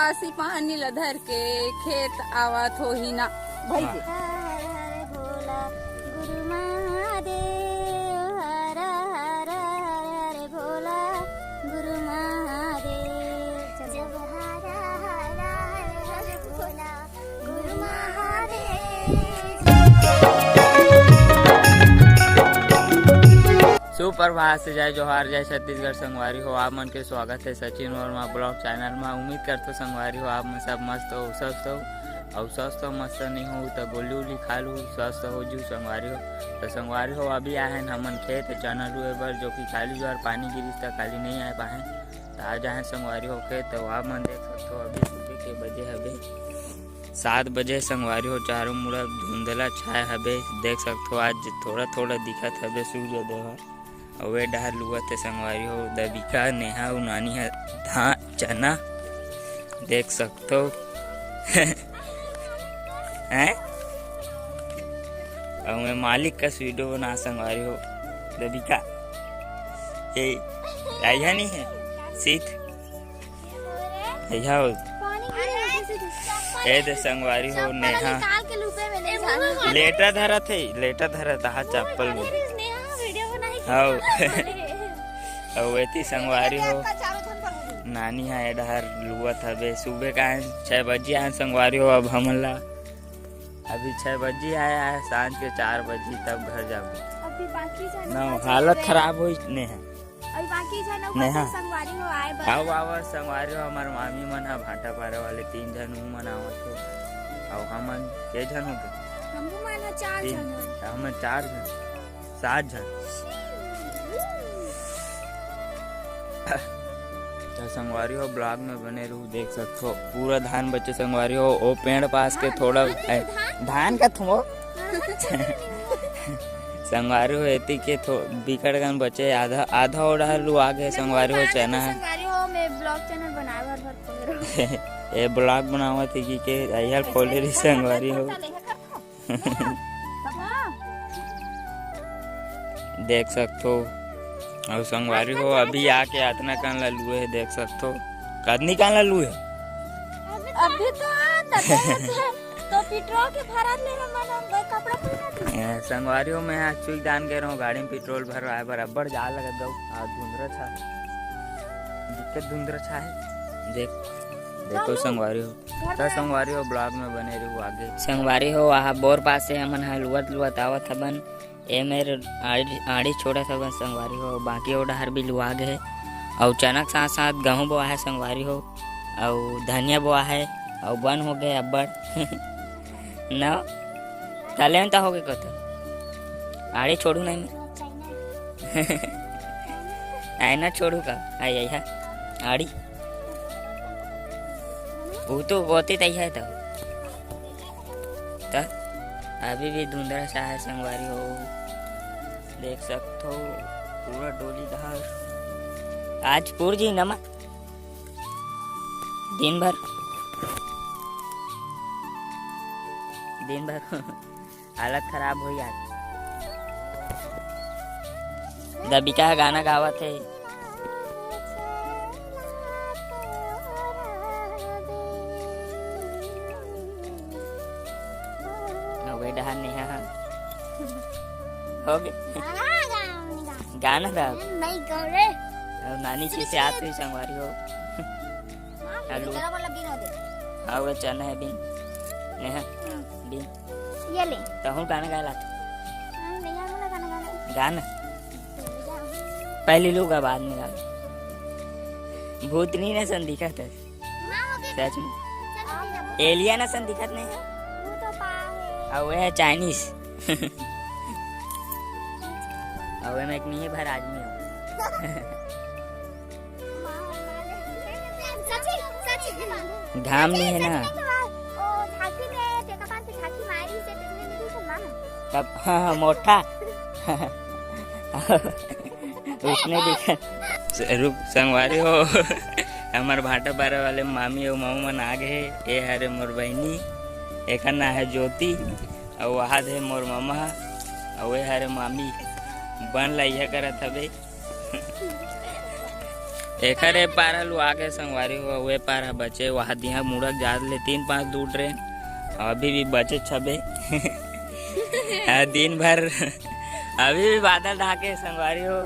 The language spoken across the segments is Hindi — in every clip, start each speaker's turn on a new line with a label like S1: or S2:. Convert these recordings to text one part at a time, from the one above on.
S1: पासी पानी ल धर के खेत आवत हो ही ना भाई जी।
S2: भोला गुरु महादेव हर हर हर भोला गुरु महादेव जब हर हर हर भोला गुरु महादेव।
S3: सुप्रभात से जय जोहार जय छत्तीसगढ़ संगवारी हो। आप मन के स्वागत है सचिन वर्मा ब्लॉग चैनल में। उम्मीद करते संगवारी हो आप में सब मस्त हो स्वस्थ हो और स्वस्थ हो मस्त नहीं हो तो गोली उली खा लू स्वस्थ हो जू संगवारी हो। तो संगवारी हो अभी आए हैं हमन खेत चना रुए बर जो कि खाली जो पानी गिरी तक खाली नहीं आ पाए तो आ जाए संगवारी हो खेत। तो आप मन देख सकते हो अभी सुबह के बजे हबे 7 बजे संगवारी हो। चारों मुड़ा धुंधला छाया हबे देख सकते हो। आज थोड़ा थोड़ा दिखत हबे सूर्योदय और वे डहर लुअत है संगवारी हो। दबिका नेहा और नानी है धान चना देख सकते हो हैं। और मैं मालिक का वीडियो बना संगवारी हो। दबिका ये आया नहीं है सीत हो ए दे संगवारी हो। नेहा लेटा धरा थे चप्पल में और वेती संगवारी हो। नानी है डहर लुअत हबे सुबह का 6 बजे आए संगवारी हो। अब हमन ला अभी 6 बजे आया है सांझ के 4 बजे तब घर जाबो। ना हालत खराब हो ने है
S2: अभी बाकी जन संगवारी हो आए
S3: आओ आवा संगवारी हो। हमार मामी मन है भाटा पारे वाले 3 जन मनावत हो और हमन के जन हो गए
S2: हम मन 4 जन
S3: हमन 4 जन 7 जन। तो संगवारी हो ब्लॉग में बने रहू देख सकते हो। पूरा धान बचे संगवारी हो। ओ पेड़ पास के थोड़ा धान का थो संगवारी हो एती के बिकट गन बचे आधा ओढ़ा लू आगे संगवारी हो चना है।
S2: संगवारी हो मैं ब्लॉग चैनल बनाए भर खोले
S3: ये ब्लॉग बनावा थी कि यार खोले रही संगवारी हो देख सकते हो। और संगवारी हो अभी आके आतना कान ला लुए है देख सकते हो। कदनी कान ला लुए
S2: अभी तो तो पेट्रोल के भरा ले हम कपड़ा पहना
S3: संगवारी हो। मैं आज चुई दान कह रहा हूँ गाड़ी में पेट्रोल भरवाए बराबर जा लगा दो आज धुंधरा छा दिक्कत धुंधरा छा है देखो संगवारी हो। तो संगवारी हो ब्लॉग में बने रहो आगे संगवारी हो। वहाँ बोर पास से हमन लुअत आवत हबन ए मेरे आड़ी छोड़ा था संगवारी हो। बाकी वो डहर भी लुआ गए और चना के साथ साथ गेहूँ बोआ है संगवारी हो और धनिया बोआ है और बन हो गए अब्बड़ न टैलेंट हो गए कत आड़ी छोड़ू नहीं मैं आईना छोड़ू का आई है आड़ी वो तो होती तई है तो अभी भी धुंधला सा है संगवारी हो देख सकते हो। पूरा डोली दहार आज पूर जी नमा दिन भर हालत खराब हुई आज। दबिका गाना गावत है डहार नेहा हो गए गाना गा
S2: नहीं गा रे
S3: और नानी जी से आते ही संगवारी हो आलू और चना है बिन नेहा बिन
S2: ये ले
S3: तो हूँ गाना गाला
S2: नहीं यार मुझे गाना
S3: गाना पहले लोग बाद में गाना भूतनी ने सन दिखा था सच में एलिया ने सन दिखत नहीं और वह है चाइनीज और मैं एक नहीं भर आदमी हूँ घाम नहीं है ना तब हाँ मोटा उसने दिखा रुक संगवारी हो। हमारे भाटा पारे वाले मामी और मामू मन आ गए। ये हरे मोर बहनी एक ना है ज्योति और वहाँ है मोर मामा और वे हरे मामी बन ला यह करत हबे एकर ए पारा लुआ के संगवारी हो वे पारा बचे वहाँ दिया मुड़क जात ले 3-5 दूर ट्रेन अभी भी बचे छबे दिन भर अभी भी बादल ढाके संगवारी हो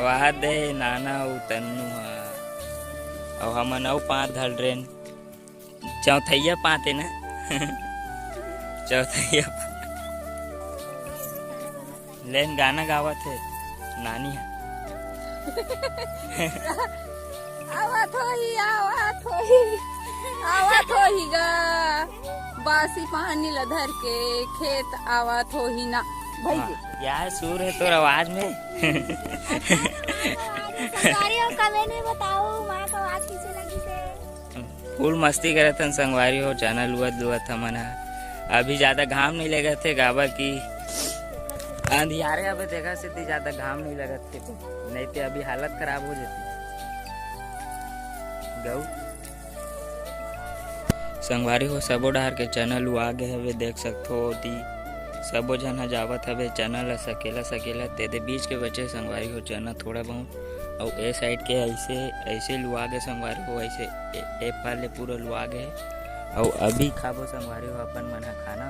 S3: वहाँ दे नाना हो तन्नू और हमन 5 धल ट्रेन चौथैया पाते ना चौथैया लेन गाना गावत है नानी
S1: आवत होही गा बासी पानी लधर के खेत आवत होही ना भैया
S3: यार सुर है तो आवाज में
S2: संगवारी हो कमेंट में बताओ मां को आवाज कैसे लगी से।
S3: फुल मस्ती करे थे संगवारी हो चना लुआ था मना अभी ज्यादा घाम नहीं लगा थे गाबर की अंधियारे अभी देखा से ज्यादा घाम नहीं लगा थे नहीं तो अभी हालत खराब हो जाती गऊ संगवारी हो सबो डार के चैनल आ गए हवे देख सकते हो दी सबो जन जावत हवे चैनल सकेला तेरे बीच के बचे संगवारी हो चना थोड़ा बहुत और ए साइड के ऐसे लुआ गए संगवारी हो ऐसे ए पाले पूरा लुआ गए और अभी खाबो संगवारी हो अपन मन खाना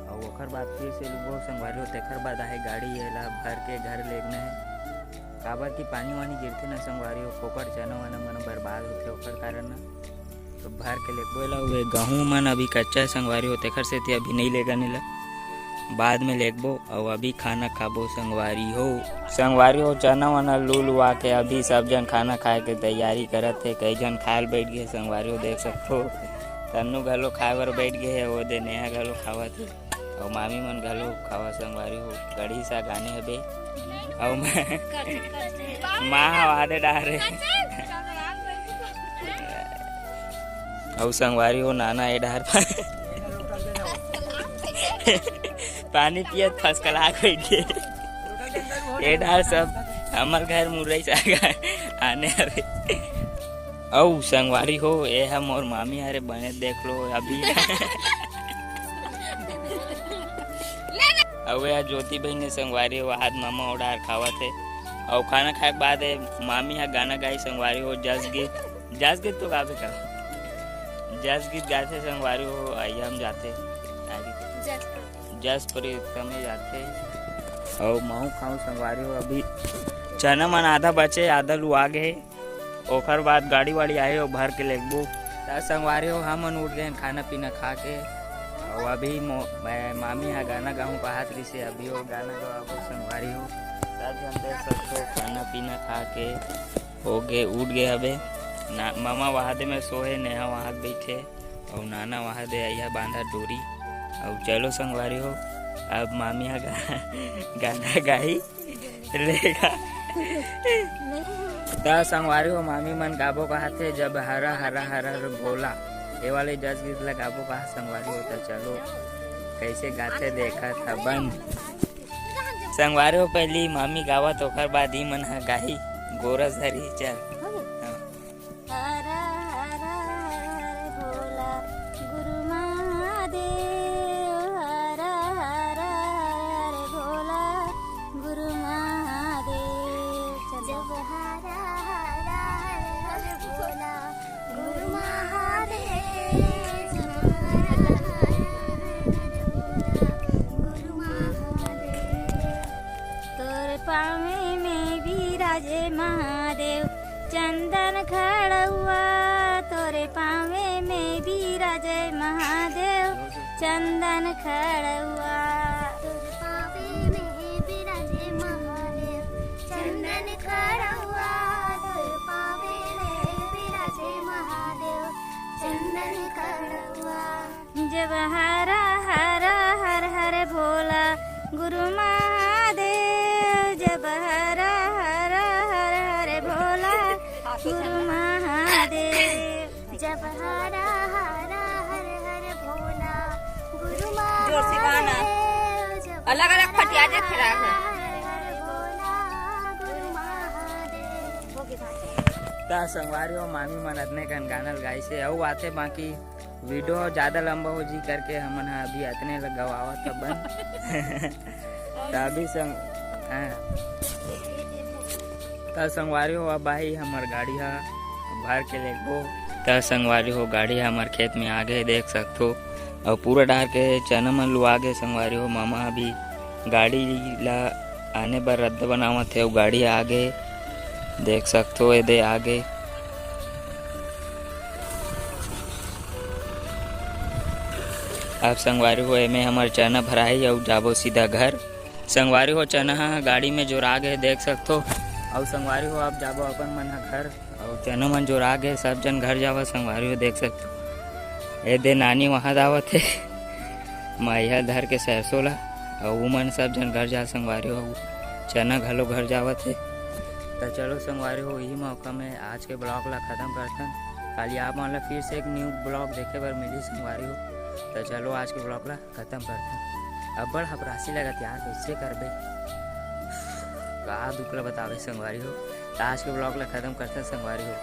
S3: और ओकर बाद फिर से लुबो संगवारी हो तेखर बाद आहे गाड़ी एला भर के घर लेगना है काबर की पानी वानी गिरथे ना संगवारी हो फोकट चना वाना मन बर्बाद होते ओकर कारण ना तो भर के लेगबो ला वे गहूँ मन अभी कच्चा संगवारी हो तेखर से अभी नहीं लेगा नीला बाद में लेगबो और अभी खाना खाबो संगवारी हो चना वना लुआ के अभी सब जन खाना खाए के तैयारी करत है कई जन खायल बैठ गए संगवारी हो देख सकते हो तन्नू घलो खाए बर बैठ गए है वो दे नेहा घलो खावत है और मामी मन घलो खावा संगवारी हो गड़ी सा गाने हबे और माँ वादे डारे और संगवारी हो नाना ए डार पानी पियत फसकला बैठ गए ए डार सब हमार घर मुरई सागा आने हवे औ संगवारी हो ए हम और मामी हरे बने देख लो अभी अब ज्योति बहन ने संगवारी हो हाथ मामा उड़ार खावा थे और खाना खाए के बाद मामी यहाँ गाना गाई संगवारी हो जस गीत तो गावे का जस गीत गाते संगवारी हो आइए हम जाते जस प्रीत में जाते और महू खाऊं संगवारी हो अभी चना मन आधा बचे आधा लुआ गए ओखर बाद गाड़ी वाड़ी आए और भर के लेगबो संगवारी हो हम उठ गए खाना पीना खा के और अभी मामी यहाँ गाना गाऊँ कहात रही से अभी वो गाना गाओ संगवारी हो सब जन देख सकते हो खाना पीना खा के हो गए उठ गए अबे मामा वहाँ दे में सोए नेहा वहाँ बैठे और नाना वहाँ दे आइया बांधा डोरी और चलो संगवारी हो अब मामी यहाँ गाना गाई लेगा संगवारी हो मामी मन गाबो कहा थे जब हरा हरा हरा भोला ये वाले जज गीत लगाबो कहा संगवारी होता चलो कैसे गाते देखा था बंद संगवारी हो पहली मामी गावा तो ओकर बाद ही मन गाही गोरस धरी चल
S2: महादेव चंदन खड़ुआ तोरे पावे में भी राजे महादेव चंदन खड़ुआ तोरे पावे में भी राजे महादेव चंदन खड़ुआ तोरे पावे में भी राजे महादेव चंदन खड़ुआ जब हरा हरा हर हर भोला गुरु महादेव जब हरा गुरु महादेव जब हरा हरा हर हर भोला गुरु महादेव
S1: अलग अलग फटिया जे खड़ा है
S3: ता संगवारी हो मामी मन अतने कन गानल गाई से औ आते बाकी वीडियो ज्यादा लंबा हो जी करके हमन अभी अतने गवावत बन अभी त संगवारी हो अब भाई हमार गाड़ी हा भर के ले गो। त संगवारी हो गाड़ी हमार खेत में आगे देख सकते हो और पूरा डार के चना मन लुआ आगे। संगवारी हो मामा अभी गाड़ी ला आने बर रद्द बनावत थे। गाड़ी आगे देख सकते हो ये आगे अब संगवारी हो एमे हमार चना भराई और जाबो सीधा घर। संगवारी हो चना गाड़ी में जोरा गए देख सकते हो और संगवारी हो अब जाबो अपन मन घर और चना मन जोरा गए सब जन घर जावा। संगवारी हो देख सकते हो ये दे नानी वहाँ दावत है मैया धर के सरसों ला और वो मन सब जन घर जा। संगवारी हो चना घलो घर जावत है। तो चलो संगवारी हो यही मौका में आज के ब्लॉग ला ख़त्म करते खाली आप मन ला फिर से एक न्यू ब्लॉग देखे बर मिली। संगवारी हो तो चलो आज के ब्लॉग ला ख़त्म करते अब बड़ हपरासी लगत यार कैसे करबे का दुख ला बतावे। संगवारी हो तो आज के ब्लॉग ला ख़त्म करते संगवारी हो।